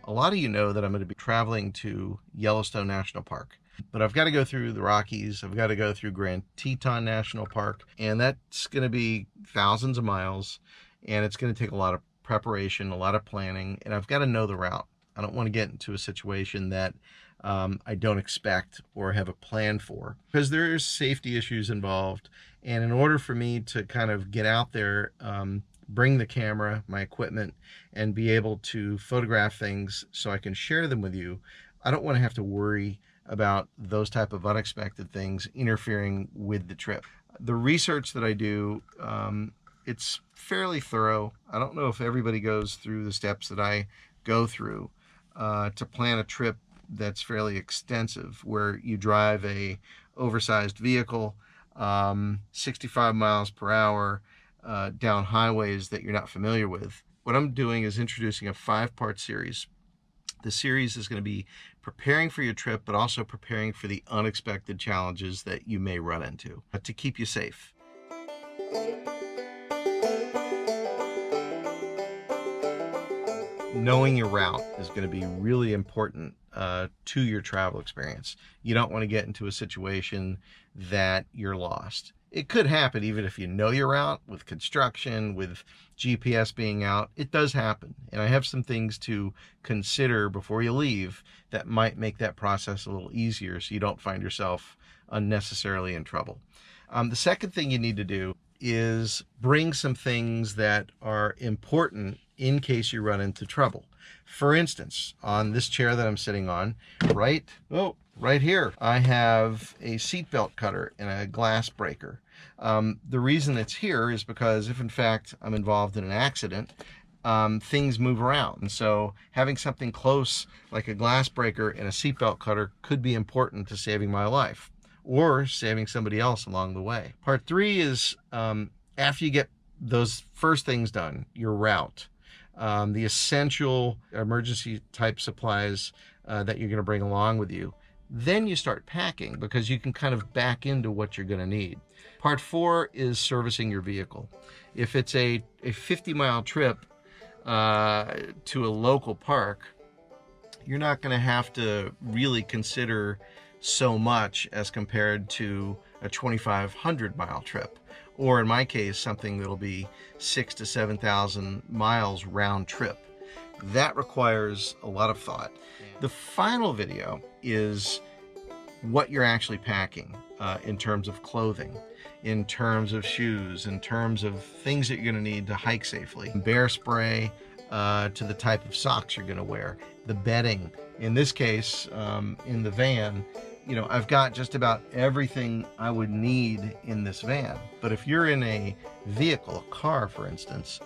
A lot of you know that I'm going to be traveling to Yellowstone National Park, but I've got to go through the Rockies, I've got to go through Grand Teton National Park, and that's going to be thousands of miles, and it's going to take a lot of preparation, a lot of planning, and I've got to know the route. I don't want to get into a situation that I don't expect or have a plan for, because there's safety issues involved, and in order for me to kind of get out there, bring the camera, my equipment, and be able to photograph things so I can share them with you, I don't want to have to worry about those type of unexpected things interfering with the trip. The research that I do, it's fairly thorough. I don't know if everybody goes through the steps that I go through to plan a trip that's fairly extensive, where you drive a oversized vehicle 65 miles per hour down highways that you're not familiar with. What I'm doing is introducing a 5-part series. The series is going to be preparing for your trip, but also preparing for the unexpected challenges that you may run into to keep you safe. Knowing your route is going to be really important to your travel experience. You don't want to get into a situation that you're lost. It could happen even if you know your route, with construction, with GPS being out. It does happen. And I have some things to consider before you leave that might make that process a little easier so you don't find yourself unnecessarily in trouble. The second thing you need to do is bring some things that are important in case you run into trouble. For instance, on this chair that I'm sitting on, right here, I have a seatbelt cutter and a glass breaker. The reason it's here is because if in fact I'm involved in an accident, things move around. And so having something close like a glass breaker and a seatbelt cutter could be important to saving my life or saving somebody else along the way. Part 3 is after you get those first things done, your route, the essential emergency type supplies that you're going to bring along with you. Then you start packing, because you can kind of back into what you're going to need. Part 4 is servicing your vehicle. If it's a 50-mile trip to a local park, you're not going to have to really consider so much as compared to a 2,500-mile trip, or in my case, something that'll be 6,000 to 7,000 miles round trip. That requires a lot of thought. The final video is what you're actually packing in terms of clothing, in terms of shoes, in terms of things that you're going to need to hike safely. Bear spray to the type of socks you're going to wear, the bedding. In this case, in the van, I've got just about everything I would need in this van. But if you're in a vehicle, a car, for instance,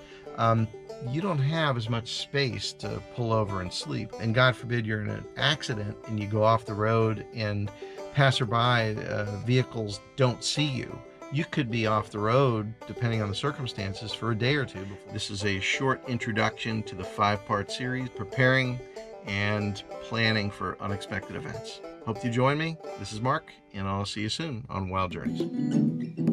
you don't have as much space to pull over and sleep. And God forbid you're in an accident and you go off the road and passerby vehicles don't see you. You could be off the road, depending on the circumstances, for a day or two. This is a short introduction to the 5-part series, preparing and planning for unexpected events. Hope you join me. This is Mark, and I'll see you soon on Wild Journeys.